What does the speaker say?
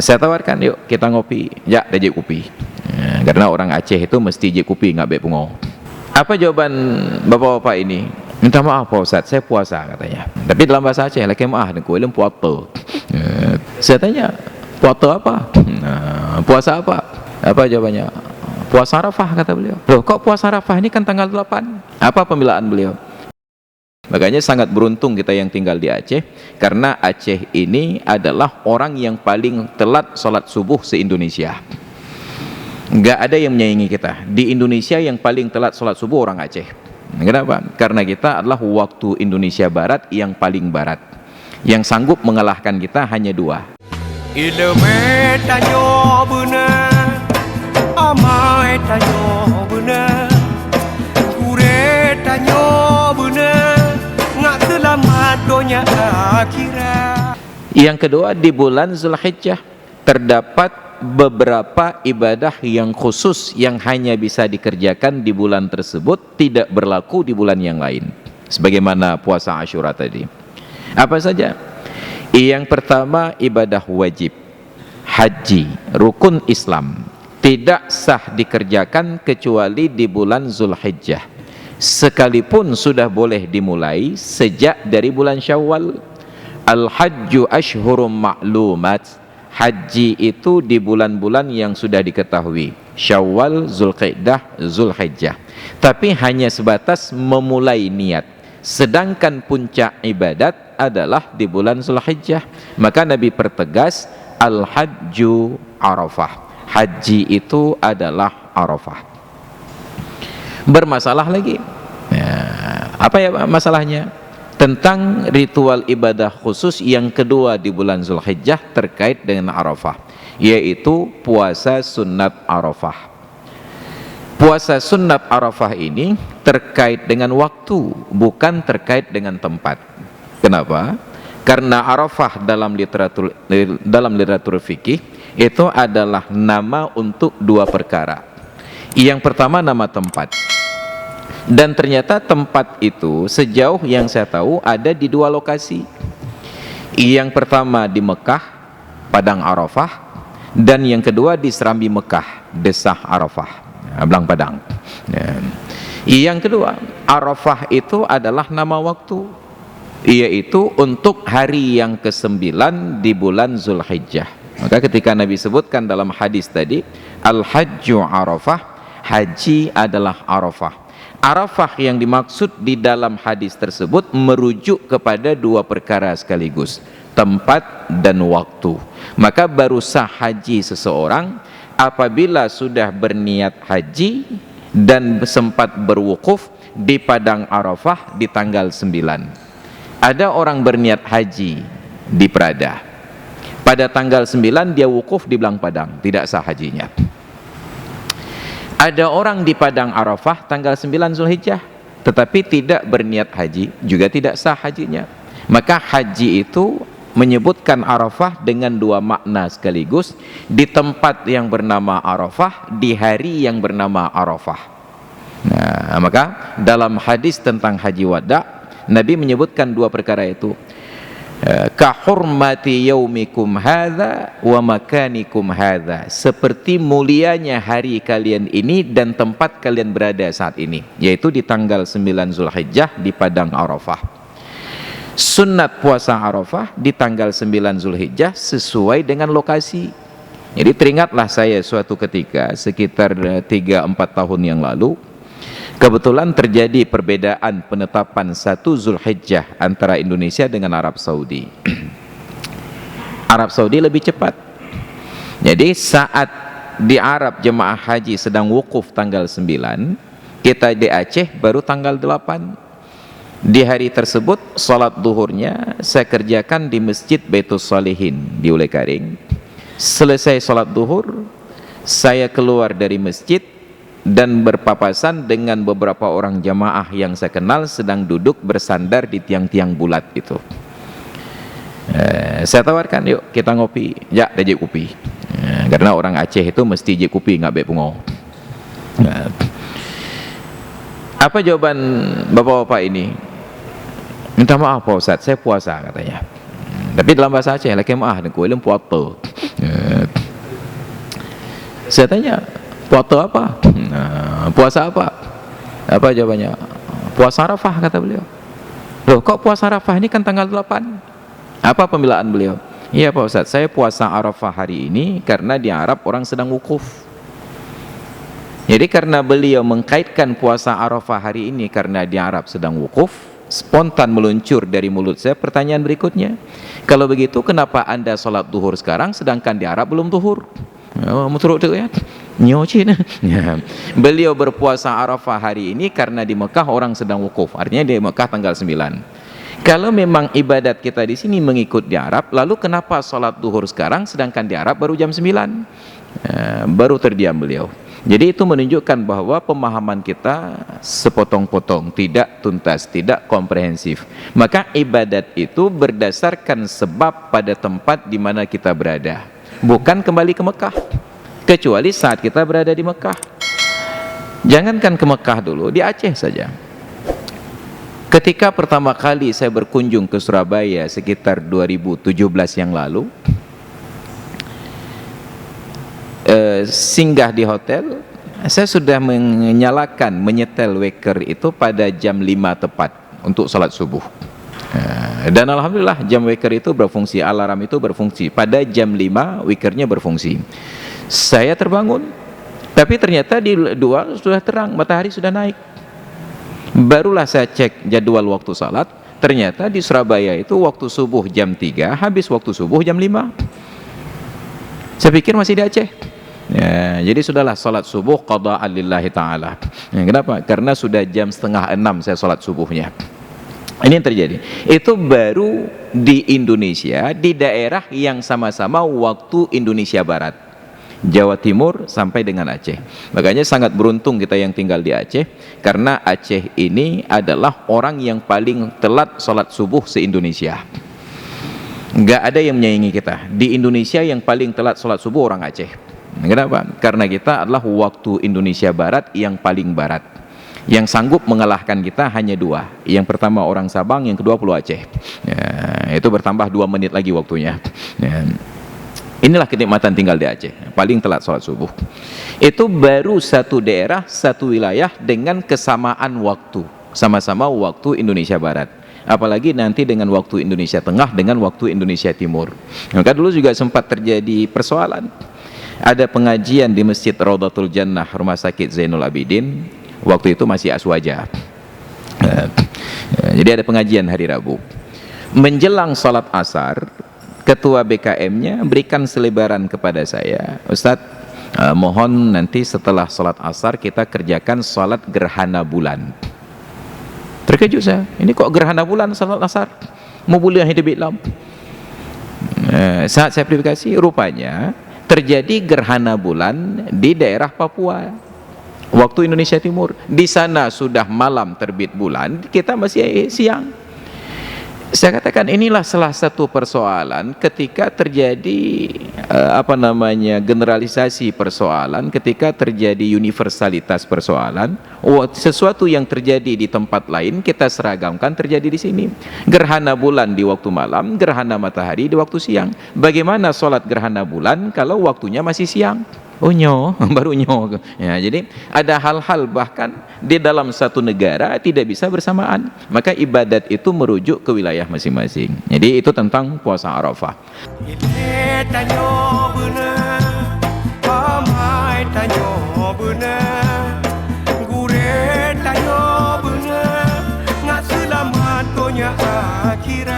Saya tawarkan, yuk kita ngopi. Ya, dia je kopi. Karena orang Aceh itu mesti je kopi, nggak be pungo. Apa jawaban bapak-bapak ini? Minta maaf Pak Ustaz, saya puasa katanya. Tapi dalam bahasa Aceh, laki maaf, aku ilmu puasa. Saya tanya, puasa apa? Puasa apa? Apa jawabannya? Puasa Arafah, kata beliau. Loh, kok puasa Arafah ini kan tanggal 8? Apa pembelaan beliau? Makanya sangat beruntung kita yang tinggal di Aceh, karena Aceh ini adalah orang yang paling telat sholat subuh se-Indonesia. Nggak ada yang menyaingi kita. Di Indonesia yang paling telat sholat subuh orang Aceh. Kenapa? Karena kita adalah waktu Indonesia Barat yang paling barat. Yang sanggup mengalahkan kita hanya 2. Ilmu tanyo benar, amai tanyo benar, kure tanyo benar, ngak selamat dunia akhirat. Yang kedua, di bulan Zulhijjah terdapat beberapa ibadah yang khusus yang hanya bisa dikerjakan di bulan tersebut, tidak berlaku di bulan yang lain. Sebagaimana puasa Asyura tadi. Apa saja? Yang pertama, ibadah wajib, haji, rukun Islam, tidak sah dikerjakan kecuali di bulan Zulhijjah. Sekalipun sudah boleh dimulai sejak dari bulan Syawal. Al-hajju ashhurum ma'lumat. Haji itu di bulan-bulan yang sudah diketahui, Syawal, Zulqa'dah, Zulhijjah. Tapi hanya sebatas memulai niat. Sedangkan puncak ibadat adalah di bulan Zulhijjah. Maka Nabi pertegas, Al-hajju Arafah. Haji itu adalah Arafah. Bermasalah lagi. Apa ya masalahnya? Tentang ritual ibadah khusus yang kedua di bulan Zulhijjah terkait dengan Arafah, yaitu puasa sunat Arafah. Puasa sunat Arafah ini terkait dengan waktu, bukan terkait dengan tempat. Kenapa? Karena Arafah dalam literatur fikih itu adalah nama untuk 2 perkara. Yang pertama nama tempat. Dan ternyata tempat itu sejauh yang saya tahu ada di 2 lokasi. Yang pertama di Mekah, Padang Arafah, dan yang kedua di Serambi Mekah, Desah Arafah, Belang Padang. Yang kedua, Arafah itu adalah nama waktu, yaitu untuk hari yang ke-9 di bulan Zulhijjah. Maka ketika Nabi sebutkan dalam hadis tadi, Al-hajju Arafah, haji adalah Arafah. Arafah yang dimaksud di dalam hadis tersebut merujuk kepada 2 perkara sekaligus, tempat dan waktu. Maka baru sah haji seseorang apabila sudah berniat haji dan sempat berwukuf di Padang Arafah di tanggal 9. Ada orang berniat haji di Prada, pada tanggal 9 dia wukuf di Belang Padang, tidak sah hajinya. Ada orang di Padang Arafah tanggal 9 Zulhijjah tetapi tidak berniat haji, juga tidak sah hajinya. Maka haji itu menyebutkan Arafah dengan 2 makna sekaligus, di tempat yang bernama Arafah, di hari yang bernama Arafah. Nah, maka dalam hadis tentang haji wada, Nabi menyebutkan 2 perkara itu. Ka hurmati yaumikum hadza wa makanikum hadza, seperti mulianya hari kalian ini dan tempat kalian berada saat ini, yaitu di tanggal 9 Zulhijjah di Padang Arafah. Sunnat puasa Arafah di tanggal 9 Zulhijjah sesuai dengan lokasi. Jadi teringatlah saya suatu ketika sekitar 3-4 tahun yang lalu, kebetulan terjadi perbedaan penetapan 1 Zulhijjah antara Indonesia dengan Arab Saudi. Arab Saudi lebih cepat. Jadi saat di Arab jemaah haji sedang wukuf tanggal 9, kita di Aceh baru tanggal 8. Di hari tersebut salat duhurnya saya kerjakan di Masjid Baitus Salihin di Ulekaring. Selesai salat duhur, saya keluar dari masjid dan berpapasan dengan beberapa orang jamaah yang saya kenal sedang duduk bersandar di tiang-tiang bulat itu. Saya tawarkan, yuk kita ngopi. Ya, dia je kopi. Karena orang Aceh itu mesti je kopi, nggak be pungo. Apa jawaban bapak-bapak ini? Minta maaf Pak Ustaz, saya puasa katanya. Tapi dalam bahasa Aceh lah kemah dan kuilem puasa. Saya tanya, puasa apa? Puasa apa? Apa jawabannya? Puasa Arafah, kata beliau. Loh, kok puasa Arafah ini kan tanggal 8? Apa pembelaan beliau? Iya Pak Ustadz, saya puasa Arafah hari ini karena di Arab orang sedang wukuf. Jadi karena beliau mengkaitkan puasa Arafah hari ini karena di Arab sedang wukuf, spontan meluncur dari mulut saya pertanyaan berikutnya. Kalau begitu kenapa Anda sholat duhur sekarang sedangkan di Arab belum duhur? Ya. Beliau berpuasa Arafah hari ini karena di Mekah orang sedang wukuf. Artinya di Mekah tanggal 9. Kalau memang ibadat kita di sini mengikut di Arab, lalu kenapa sholat duhur sekarang sedangkan di Arab baru jam 9? Baru terdiam beliau. Jadi itu menunjukkan bahwa pemahaman kita sepotong-potong, tidak tuntas, tidak komprehensif. Maka ibadat itu berdasarkan sebab pada tempat di mana kita berada, bukan kembali ke Mekah. Kecuali saat kita berada di Mekah. Jangankan ke Mekah dulu, di Aceh saja. Ketika pertama kali saya berkunjung ke Surabaya sekitar 2017 yang lalu, singgah di hotel, saya sudah menyetel waker itu pada jam 5 tepat untuk sholat subuh. Dan alhamdulillah jam waker itu berfungsi, alarm itu berfungsi. Pada jam 5 wakernya berfungsi. Saya terbangun, tapi ternyata di luar sudah terang, matahari sudah naik. Barulah saya cek jadwal waktu salat, ternyata di Surabaya itu waktu subuh jam 3, habis waktu subuh jam 5. Saya pikir masih di Aceh. Ya, jadi sudahlah salat subuh qada'an lillahi ta'ala. Kenapa? Karena sudah jam 5:30 saya salat subuhnya. Ini yang terjadi. Itu baru di Indonesia, di daerah yang sama-sama waktu Indonesia Barat, Jawa Timur sampai dengan Aceh. Makanya sangat beruntung kita yang tinggal di Aceh, karena Aceh ini adalah orang yang paling telat salat subuh se-Indonesia. Nggak ada yang menyaingi kita. Di Indonesia yang paling telat salat subuh orang Aceh. Kenapa? Karena kita adalah waktu Indonesia Barat yang paling barat. Yang sanggup mengalahkan kita hanya 2. Yang pertama orang Sabang, yang kedua Pulau Aceh. Ya, itu bertambah 2 menit lagi waktunya. Ya. Inilah kenikmatan tinggal di Aceh, paling telat sholat subuh. Itu baru satu daerah, satu wilayah dengan kesamaan waktu, sama-sama waktu Indonesia Barat. Apalagi nanti dengan waktu Indonesia Tengah dengan waktu Indonesia Timur. Maka dulu juga sempat terjadi persoalan. Ada pengajian di Masjid Raudatul Jannah Rumah Sakit Zainul Abidin. Waktu itu masih Aswaja. Jadi ada pengajian hari Rabu. Menjelang sholat asar, ketua BKM-nya berikan selebaran kepada saya, Ustadz, mohon nanti setelah sholat asar kita kerjakan sholat gerhana bulan. Terkejut saya, ini kok gerhana bulan sholat asar? Mau bulan hidup Islam. Saat saya verifikasi, rupanya terjadi gerhana bulan di daerah Papua, waktu Indonesia Timur. Di sana sudah malam terbit bulan, kita masih siang. Saya katakan inilah salah satu persoalan ketika terjadi generalisasi persoalan, ketika terjadi universalitas persoalan. Sesuatu yang terjadi di tempat lain kita seragamkan terjadi di sini. Gerhana bulan di waktu malam, gerhana matahari di waktu siang. Bagaimana sholat gerhana bulan kalau waktunya masih siang? Oh nyo, baru nyo. Ya, jadi ada hal-hal bahkan di dalam satu negara tidak bisa bersamaan. Maka ibadat itu merujuk ke wilayah masing-masing. Jadi itu tentang puasa Arafah. Akhirat